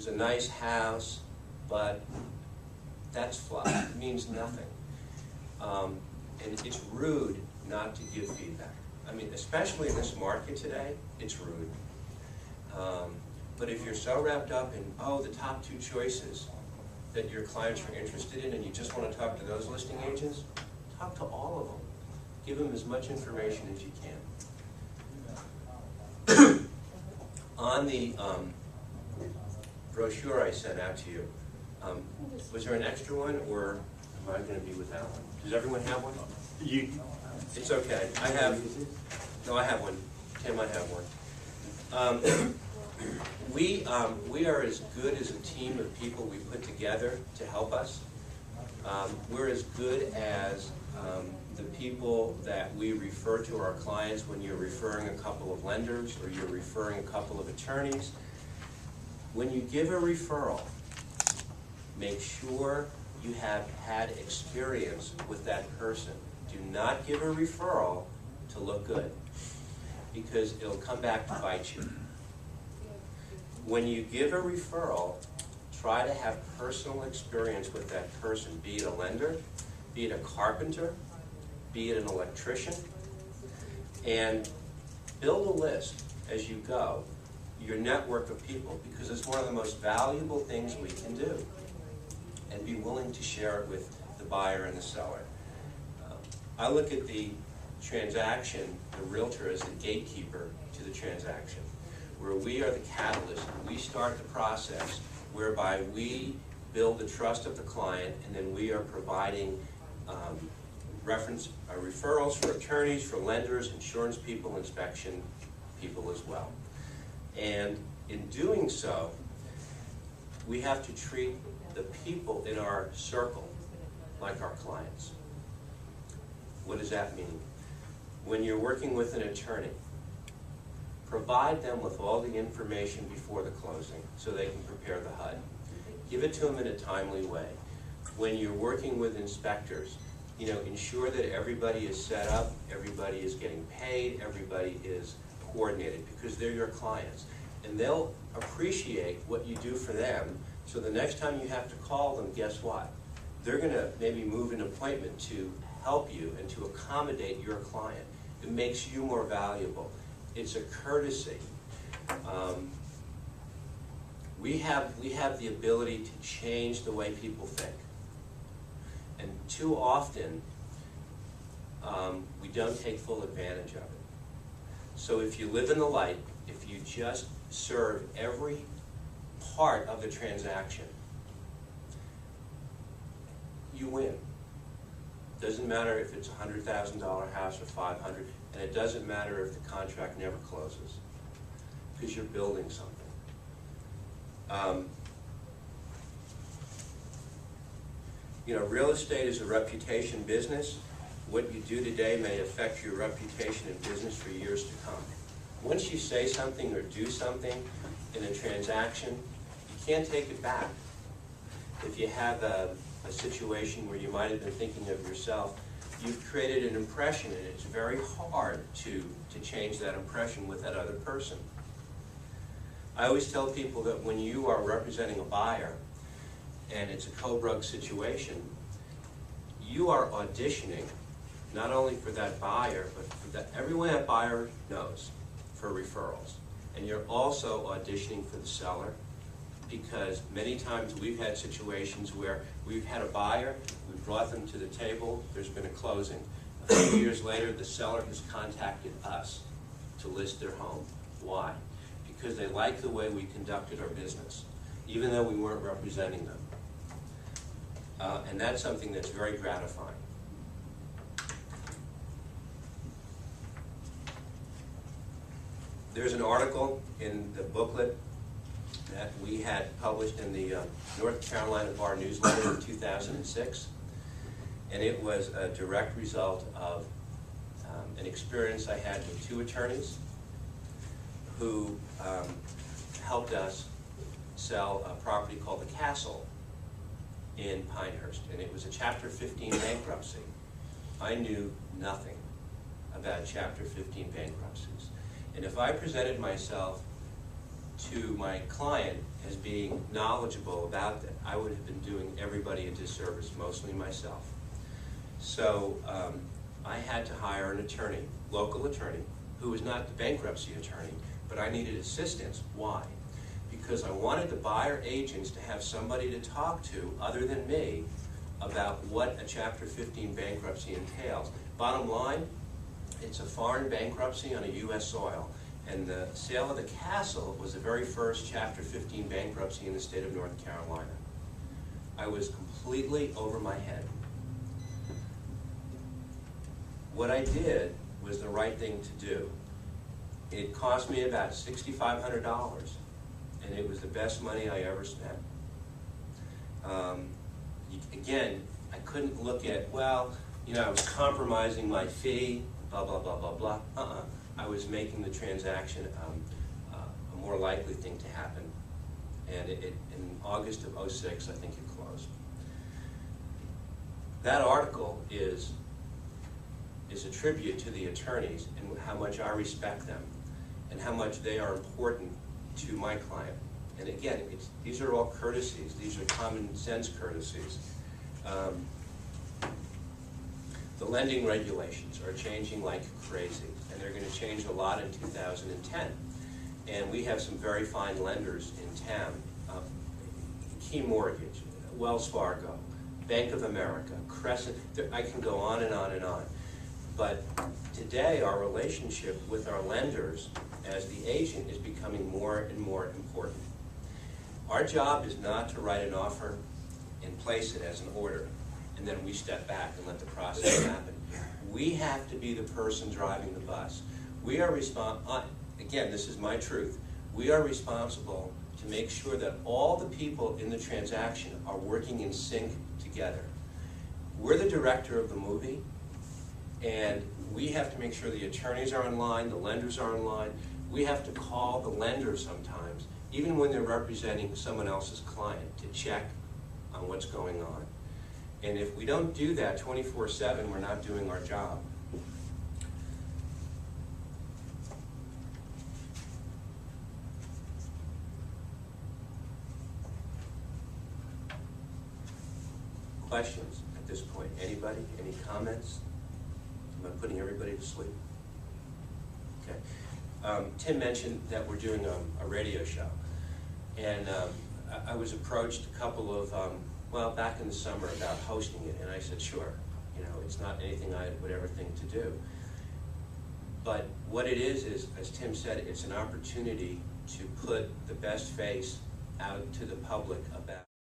was a nice house, but that's fluff. It means nothing. And it's rude not to give feedback. I mean, especially in this market today, it's rude. But if you're so wrapped up in, oh, the top 2 choices that your clients are interested in, and you just want to talk to those listing agents, talk to all of them. Give them as much information as you can. On the brochure I sent out to you, was there an extra one, or am I going to be without one? Does everyone have one? It's okay. I have one. Tim, I have one. We are as good as a team of people we put together to help us. We're as good as the people that we refer to our clients when you're referring a couple of lenders or you're referring a couple of attorneys. When you give a referral, make sure you have had experience with that person. Do not give a referral to look good, because it'll come back to bite you. When you give a referral, try to have personal experience with that person, be it a lender, be it a carpenter, be it an electrician, and build a list as you go, your network of people, because it's one of the most valuable things we can do, and be willing to share it with the buyer and the seller. I look at the transaction, the realtor, as the gatekeeper to the transaction, where we are the catalyst. We start the process whereby we build the trust of the client, and then we are providing referrals for attorneys, for lenders, insurance people, inspection people as well. And in doing so, we have to treat the people in our circle like our clients. What does that mean? When you're working with an attorney, provide them with all the information before the closing so they can prepare the HUD. Give it to them in a timely way. When you're working with inspectors, ensure that everybody is set up, everybody is getting paid, everybody is coordinated, because they're your clients. And they'll appreciate what you do for them, so the next time you have to call them, guess what? They're going to maybe move an appointment to help you and to accommodate your client. It makes you more valuable. It's a courtesy. We have the ability to change the way people think. And too often, we don't take full advantage of it. So if you live in the light, if you just serve every part of the transaction, you win. Doesn't matter if it's a $100,000 house or $500,000, and it doesn't matter if the contract never closes, because you're building something. Real estate is a reputation business. What you do today may affect your reputation in business for years to come. Once you say something or do something in a transaction, you can't take it back. If you have a situation where you might have been thinking of yourself, you've created an impression, and it's very hard to change that impression with that other person. I always tell people that when you are representing a buyer and it's a co-brug situation, you are auditioning not only for that buyer, but for everyone that buyer knows, for referrals. And you're also auditioning for the seller, because many times we've had situations where we've had a buyer, we've brought them to the table, there's been a closing. A few years later, the seller has contacted us to list their home. Why? Because they like the way we conducted our business, even though we weren't representing them. And that's something that's very gratifying. There's an article in the booklet that we had published in the North Carolina Bar Newsletter in 2006, and it was a direct result of an experience I had with 2 attorneys who helped us sell a property called the Castle in Pinehurst, and it was a Chapter 15 bankruptcy. I knew nothing about Chapter 15 bankruptcies, and if I presented myself to my client as being knowledgeable about that, I would have been doing everybody a disservice, mostly myself. So I had to hire an attorney, local attorney, who was not the bankruptcy attorney, but I needed assistance. Why? Because I wanted the buyer agents to have somebody to talk to other than me about what a Chapter 15 bankruptcy entails. Bottom line, it's a foreign bankruptcy on a U.S. soil, and the sale of the castle was the very first Chapter 15 bankruptcy in the state of North Carolina. I was completely over my head. What I did was the right thing to do. It cost me about $6,500, and it was the best money I ever spent. Again, I couldn't look at, well, you know, I was compromising my fee, blah, blah, blah, blah, blah. I was making the transaction a more likely thing to happen. And in August of '06, I think it closed. That article is a tribute to the attorneys and how much I respect them and how much they are important to my client. And again, these are all courtesies. These are common sense courtesies. The lending regulations are changing like crazy, and they're going to change a lot in 2010. And we have some very fine lenders in town. Key Mortgage, Wells Fargo, Bank of America, Crescent, I can go on and on and on. But today, our relationship with our lenders as the agent is becoming more and more important. Our job is not to write an offer and place it as an order, and then we step back and let the process happen. We have to be the person driving the bus. We are again, this is my truth, we are responsible to make sure that all the people in the transaction are working in sync together. We're the director of the movie, and we have to make sure the attorneys are in line, the lenders are in line. We have to call the lender sometimes, even when they're representing someone else's client, to check on what's going on. And if we don't do that 24/7, we're not doing our job. Questions at this point? Anybody? Any comments? Am I putting everybody to sleep? Okay. Tim mentioned that we're doing a radio show. And I was approached a couple of, well, back in the summer about hosting it. And I said, sure. You know, it's not anything I would ever think to do. But what it is, as Tim said, it's an opportunity to put the best face out to the public about